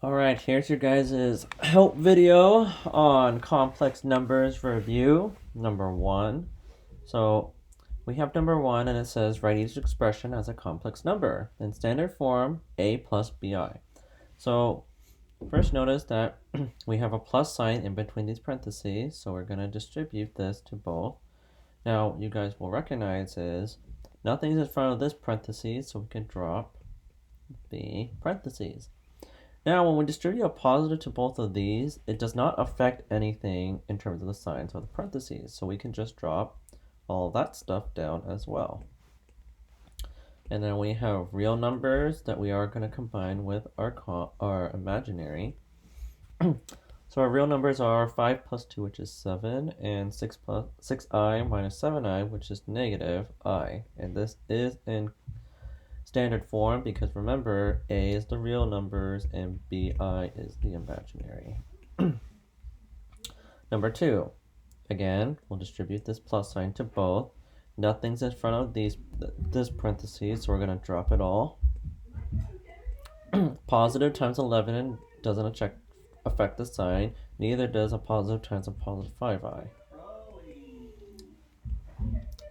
Alright, here's your guys' help video on complex numbers review, number 1. So we have number 1 and it says write each expression as a complex number. In standard form, a plus bi. So first notice that we have a plus sign in between these parentheses, so we're going to distribute this to both. Now you guys will recognize is nothing's in front of this parentheses, so we can drop the parentheses. Now, when we distribute a positive to both of these, it does not affect anything in terms of the signs or the parentheses. So we can just drop all that stuff down as well. And then we have real numbers that we are going to combine with our imaginary. So our real numbers are 5 plus 2, which is 7, and 6i minus 7i, which is negative I. And this is in standard form because remember, a is the real numbers and bi is the imaginary. Number 2, again, we'll distribute this plus sign to both. Nothing's in front of this parentheses, so we're going to drop it all. Positive times 11 doesn't affect the sign, neither does a positive times a positive 5i.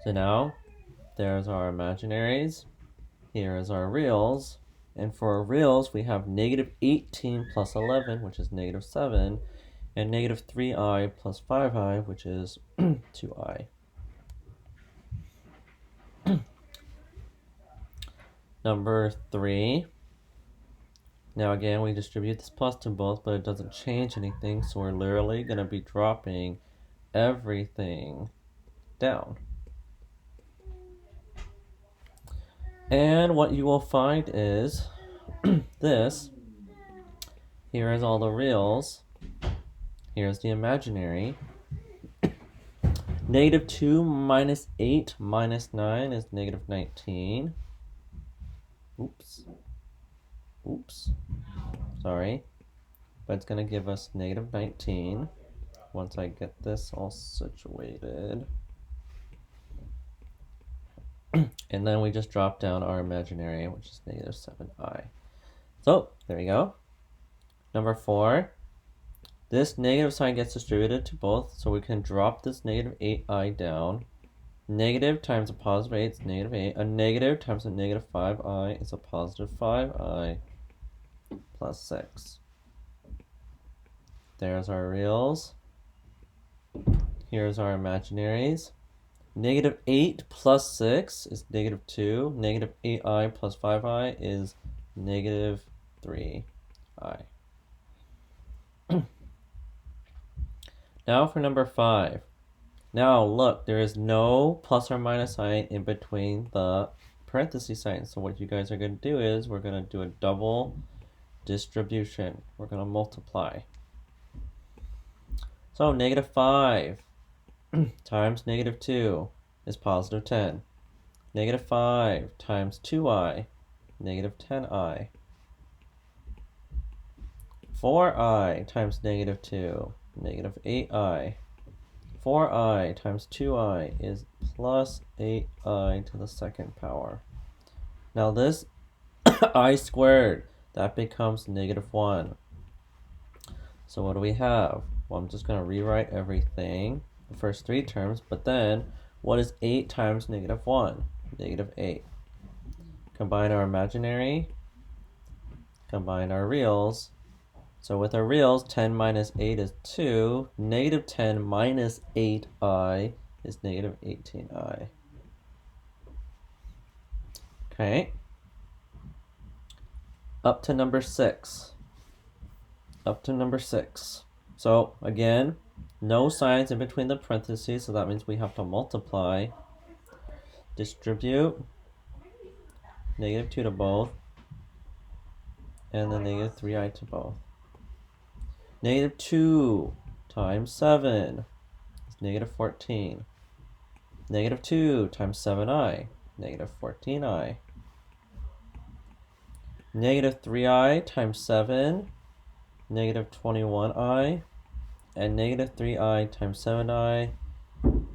So now, there's our imaginaries. Here is our reals, and for our reals we have negative 18 plus 11, which is negative 7, and negative 3i plus 5i, which is 2i. Number 3. Now again, we distribute this plus to both, but it doesn't change anything, so we're literally going to be dropping everything down. And what you will find is this. Here is all the reals. Here's the imaginary. Negative 2 minus 8 minus 9 is negative 19. Oops. Sorry. But it's going to give us negative 19 once I get this all situated. And then we just drop down our imaginary, which is negative 7i. So, there we go. Number 4. This negative sign gets distributed to both, so we can drop this negative 8i down. Negative times a positive 8 is negative 8. A negative times a negative 5i is a positive 5i plus 6. There's our reals. Here's our imaginaries. Negative 8 plus 6 is negative 2. Negative 8i plus 5i is negative 3i. Now for number 5. Now look, there is no plus or minus sign in between the parenthesis signs. So what you guys are going to do is we're going to do a double distribution. We're going to multiply. So negative 5 times negative 2 is positive 10. Negative 5 times 2i, negative 10i. 4i times negative 2, negative 8i. 4i times 2i is plus 8i to the second power. Now this I squared, that becomes negative 1. So what do we have? Well, I'm just going to rewrite everything, the first 3 terms, but then what is 8 times negative 1? Negative 8. Combine our imaginary, combine our reals. So with our reals, 10 minus 8 is 2. Negative 10 minus 8i is negative 18i. Okay. Up to number 6. So again, no signs in between the parentheses, so that means we have to multiply. Distribute negative 2 to both, and then negative 3i to both. Negative 2 times 7 is negative 14. Negative 2 times 7i, negative 14i. Negative 3i times 7, negative 21i. And negative 3i times 7i,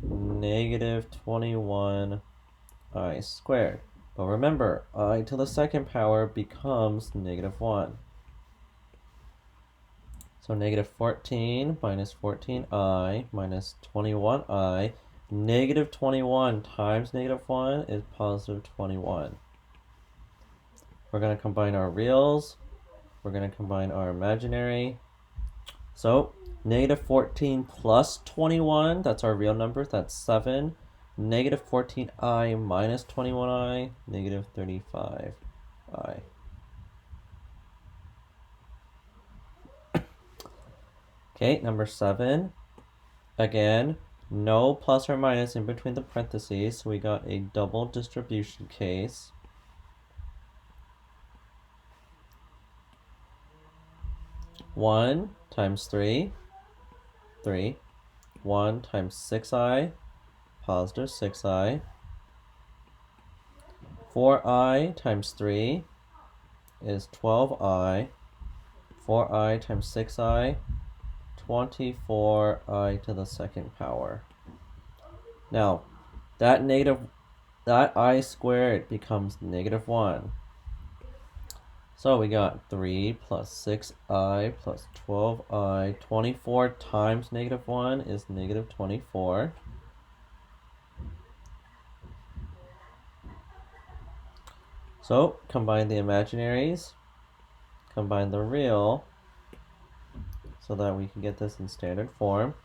negative 21i squared. But remember, I to the second power becomes negative 1. So negative 14 minus 14i minus 21i. Negative 21 times negative 1 is positive 21. We're going to combine our reals. We're going to combine our imaginary. So negative 14 plus 21, that's our real number, that's 7. Negative 14i minus 21i, negative 35i. Okay, number 7. Again, no plus or minus in between the parentheses, so we got a double distribution case. One times 3, 3. 1 times 6i, positive 6i. 4i times 3 is 12i. 4i times 6i, 24i to the second power. Now, that I squared becomes negative 1. So we got 3 plus 6i plus 12i. 24 times negative 1 is negative 24. So combine the imaginaries, combine the real, so that we can get this in standard form.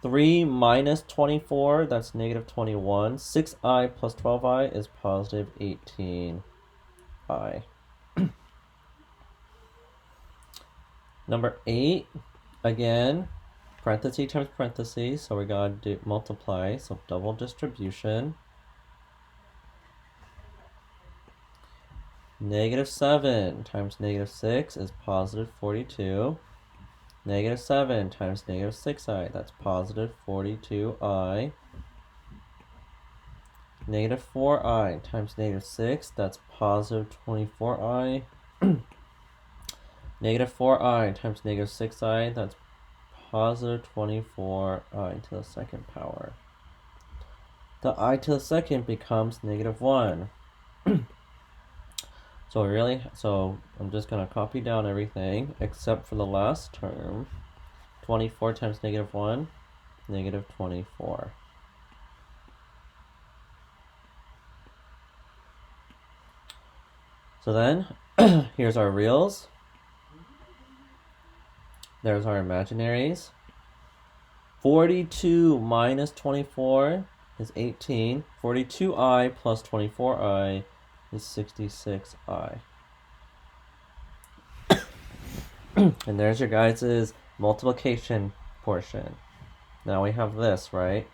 3 minus 24, that's negative 21. 6i plus 12i is positive 18i. Number 8, again, parentheses times parentheses, so we gotta do multiply, so double distribution. Negative 7 times negative 6 is positive 42. Negative 7 times negative 6i, that's positive 42i. Negative 4i times negative 6, that's positive 24i. Negative 4i times negative 6i, that's positive 24i to the second power. The I to the second becomes negative 1. So I'm just going to copy down everything except for the last term. 24 times negative 1, negative 24. So then, here's our reals. There's our imaginaries. 42 minus 24 is 18. 42i plus 24i is 66i. And there's your guys' multiplication portion. Now we have this, right?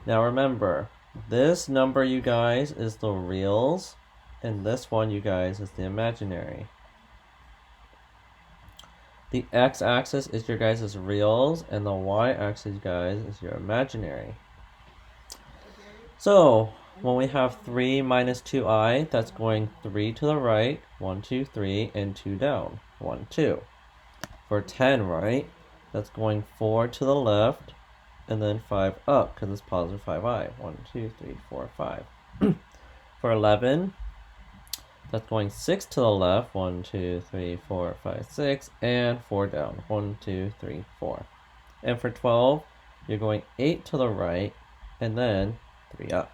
Now remember, this number, you guys, is the reals, and this one, you guys, is the imaginary. The x-axis is your guys' reals, and the y-axis, guys, is your imaginary. So, when we have 3 minus 2i, that's going 3 to the right, 1, 2, 3, and 2 down, 1, 2. For 10, right, that's going 4 to the left, and then 5 up, because it's positive 5i. 1, 2, 3, 4, 5. For 11, that's going 6 to the left, 1, 2, 3, 4, 5, 6, and 4 down, 1, 2, 3, 4. And for 12, you're going 8 to the right, and then 3 up.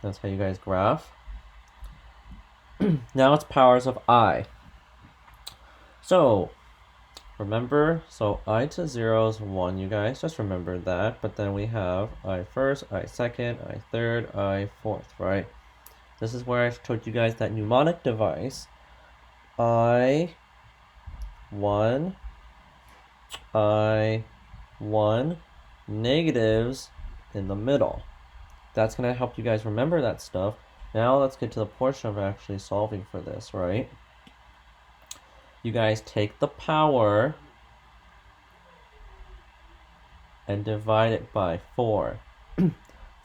That's how you guys graph. Now it's powers of I. So, remember, so I to 0 is 1, you guys. Just remember that. But then we have I first, I second, I third, I fourth, right? This is where I told you guys that mnemonic device. I, 1, negatives in the middle. That's going to help you guys remember that stuff. Now let's get to the portion of actually solving for this, right? You guys take the power and divide it by 4.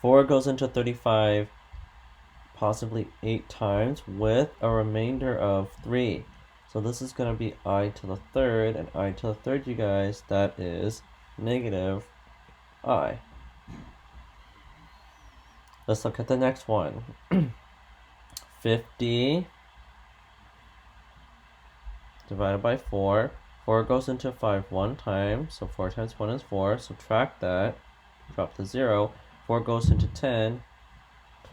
4 goes into 35 possibly 8 times with a remainder of 3. So this is going to be I to the third, and I to the third, you guys, that is negative I. Let's look at the next one. 50 divided by 4. 4 goes into 5 one time, so 4 times 1 is 4. Subtract that, drop to 0. 4 goes into 10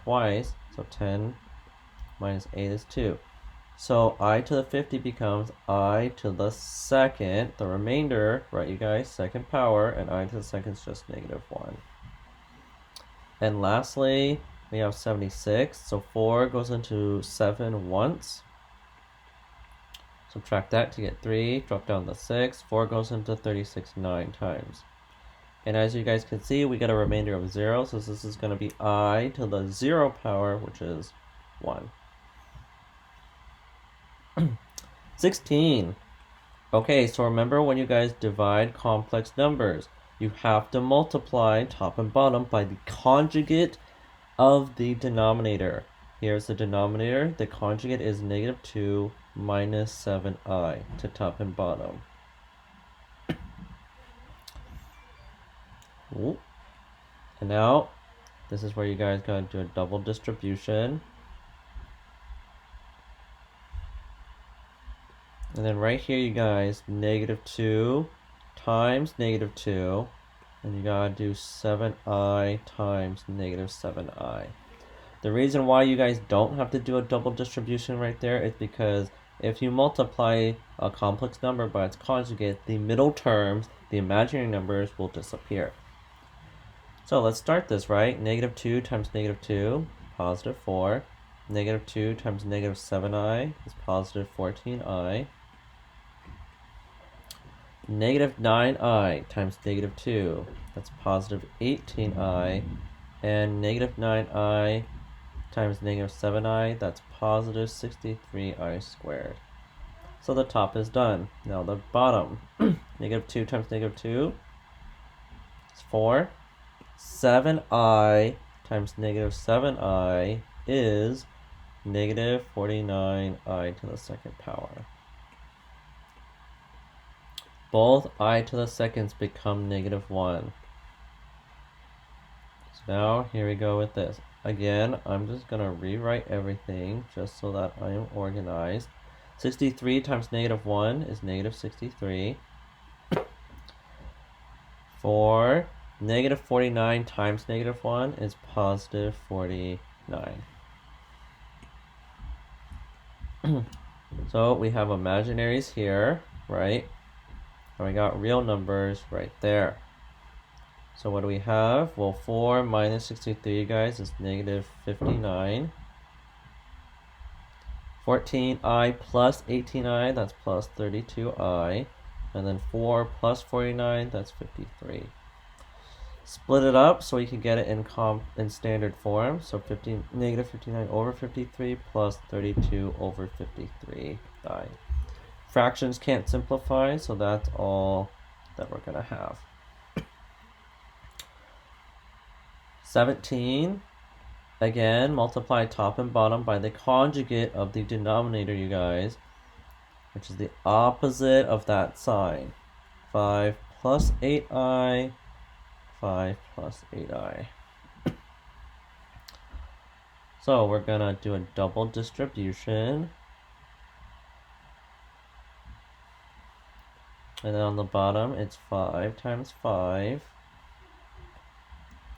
twice, so 10 minus 8 is 2. So I to the 50 becomes I to the second, the remainder, right you guys, second power, and I to the second is just -1. And lastly, we have 76, so 4 goes into 7 once. Subtract that to get 3, drop down to 6, 4 goes into 36 9 times. And as you guys can see, we get a remainder of 0, so this is going to be I to the 0 power, which is 1. 16. Okay, so remember when you guys divide complex numbers, you have to multiply top and bottom by the conjugate of the denominator. Here's the denominator. The conjugate is -2 minus 7i to top and bottom. Ooh. And now, this is where you guys gotta do a double distribution. And then right here, you guys, -2 times -2, and you gotta do 7i times -7i. The reason why you guys don't have to do a double distribution right there is because if you multiply a complex number by its conjugate, the middle terms, the imaginary numbers, will disappear. So let's start this, right? -2 times -2, positive 4. -2 times -7i is positive 14i. -9i times -2, that's positive 18i. And -9i times -7i, that's positive 63i squared. So the top is done. Now the bottom. -2 times -2 is 4. 7i times -7i is -49i to the second power. Both I to the seconds become -1. So now here we go with this. Again, I'm just going to rewrite everything just so that I am organized. 63 times -1 is -63. For -49 times -1 is positive 49. So we have imaginaries here, right? And we got real numbers right there. So what do we have? Well, 4 minus 63, guys, is -59. 14i plus 18i, that's plus 32i. And then 4 plus 49, that's 53. Split it up so we can get it in standard form. So -59 over 53 plus 32 over 53i. Fractions can't simplify, so that's all that we're going to have. 17, again, multiply top and bottom by the conjugate of the denominator, you guys, which is the opposite of that sign. 5 plus 8i, 5 plus 8i. So we're going to do a double distribution. And then on the bottom, it's 5 times 5.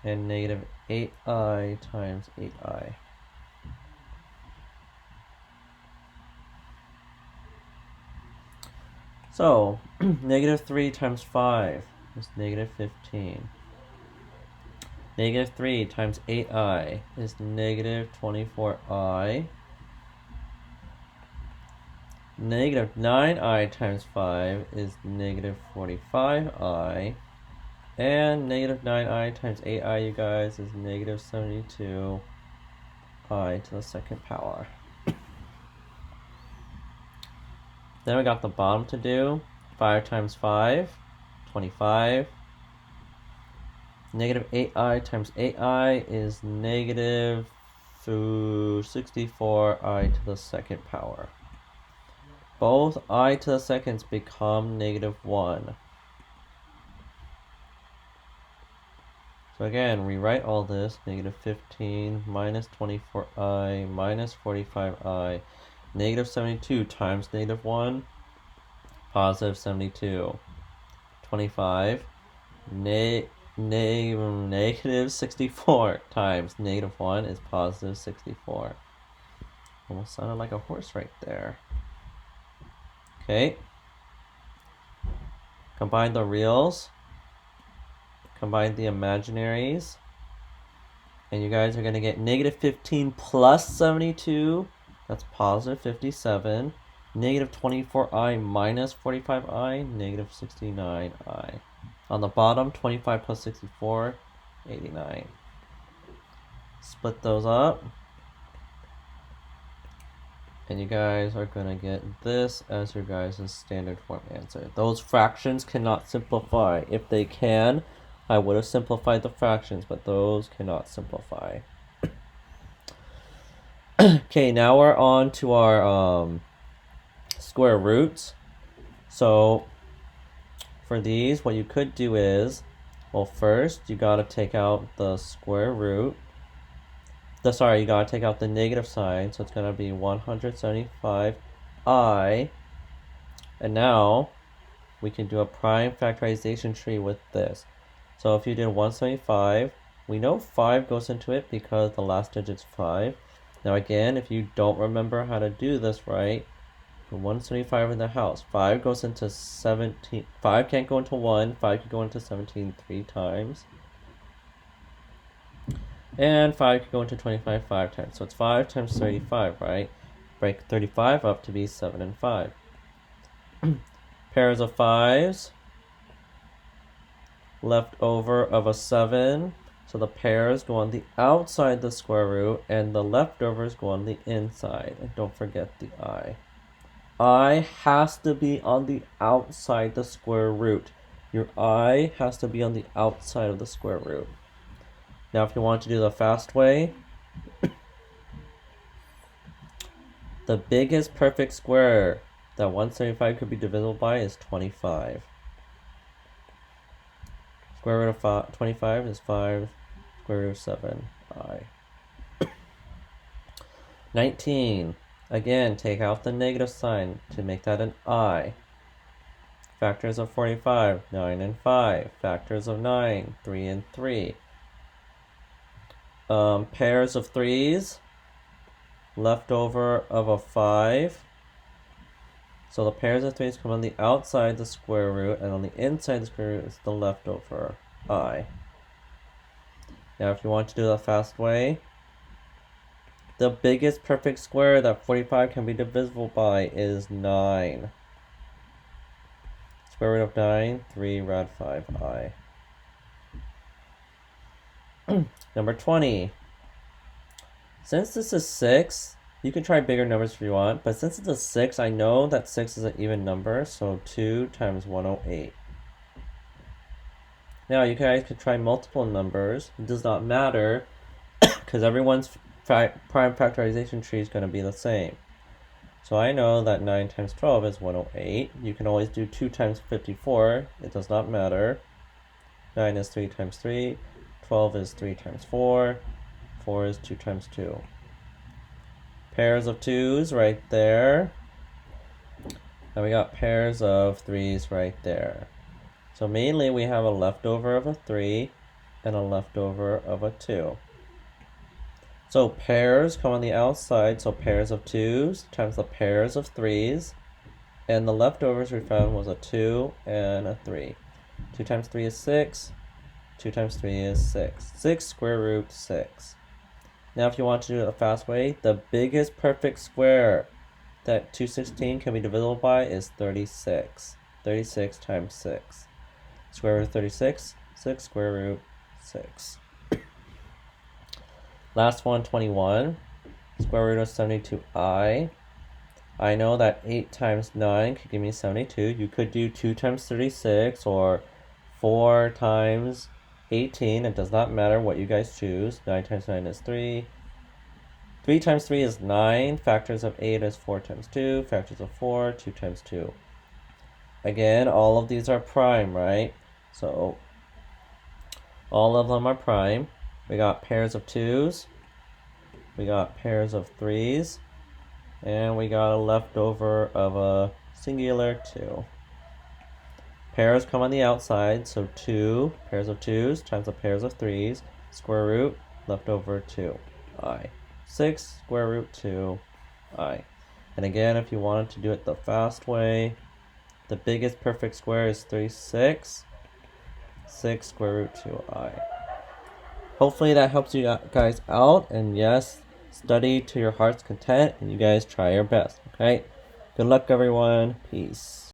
And -8i times 8i. So, -3 times 5 is -15. -3 times 8i is -24i. -9i times 5 is -45i. And -9i times 8i, you guys, is -72i to the second power. Then we got the bottom to do. 5 times 5, 25. -8i times 8i is -64i to the second power. Both I to the seconds become -1. So again, rewrite all this, -15 minus 24i minus 45i, -72 times -1, positive 72. 25, negative 64 times negative 1 is positive 64. Almost sounded like a horse right there. Okay. Combine the reals. Combine the imaginaries. And you guys are going to get negative 15 plus 72. That's positive 57. Negative 24i minus 45i, negative 69i. On the bottom, 25 plus 64, 89. Split those up. And you guys are going to get this as your guys' standard form answer. Those fractions cannot simplify. If they can, I would have simplified the fractions, but those cannot simplify. Okay, now we're on to our square roots. So for these, what you could do is, well, first you got to take out the square root. You got to take out the negative sign, so it's going to be 175i. And now we can do a prime factorization tree with this. So if you did 175, we know 5 goes into it because the last digit's 5. Now again, if you don't remember how to do this right, put 175 in the house. 5 goes into 17. 5 can't go into 1. 5 can go into 17 3 times. And 5 can go into 25 5 times. So it's 5 times 35, right? Break 35 up to be 7 and 5. Pairs of 5s. Left over of a 7. So the pairs go on the outside the square root, and the leftovers go on the inside. And don't forget the I. I has to be on the outside the square root. Your I has to be on the outside of the square root. Now if you want to do the fast way, the biggest perfect square that 175 could be divisible by is 25. Square root of 25 is 5, square root of 7i. 19. Again, take out the negative sign to make that an I. Factors of 45, 9 and 5. Factors of 9, 3 and 3. Pairs of 3s. Leftover of a 5. So the pairs of 3s come on the outside the square root, and on the inside the square root is the leftover I. Now if you want to do the fast way, the biggest perfect square that 45 can be divisible by is 9. Square root of 9, 3 rad 5i. Number 20. Since this is 6, you can try bigger numbers if you want, but since it's a 6, I know that 6 is an even number, so 2 times 108. Now, you guys could try multiple numbers. It does not matter, because everyone's prime factorization tree is going to be the same. So I know that 9 times 12 is 108. You can always do 2 times 54. It does not matter. 9 is 3 times 3. 12 is 3 times 4. 4 is 2 times 2. Pairs of 2s right there. And we got pairs of 3s right there. So mainly we have a leftover of a 3 and a leftover of a 2. So pairs come on the outside, so pairs of 2s times the pairs of 3s. And the leftovers we found was a 2 and a 3. 2 times 3 is 6. 2 times 3 is 6. 6 square root 6. Now if you want to do it a fast way, the biggest perfect square that 216 can be divisible by is 36. 36 times 6. Square root of 36, 6 square root 6. Last one, 21. Square root of 72i. I know that 8 times 9 could give me 72. You could do 2 times 36 or 4 times 18. It does not matter what you guys choose. 9 times 9 is 3. 3 times 3 is 9. Factors of 8 is 4 times 2. Factors of 4, 2 times 2. Again, all of these are prime, right? So all of them are prime. We got pairs of 2s. We got pairs of 3s. And we got a leftover of a singular 2. Pairs come on the outside, so 2 pairs of 2's times the pairs of 3's, square root, left over 2i. 6 square root 2i. And again, if you wanted to do it the fast way, the biggest perfect square is 3 6. 6 square root 2i. Hopefully that helps you guys out, and yes, study to your heart's content, and you guys try your best, okay? Good luck, everyone. Peace.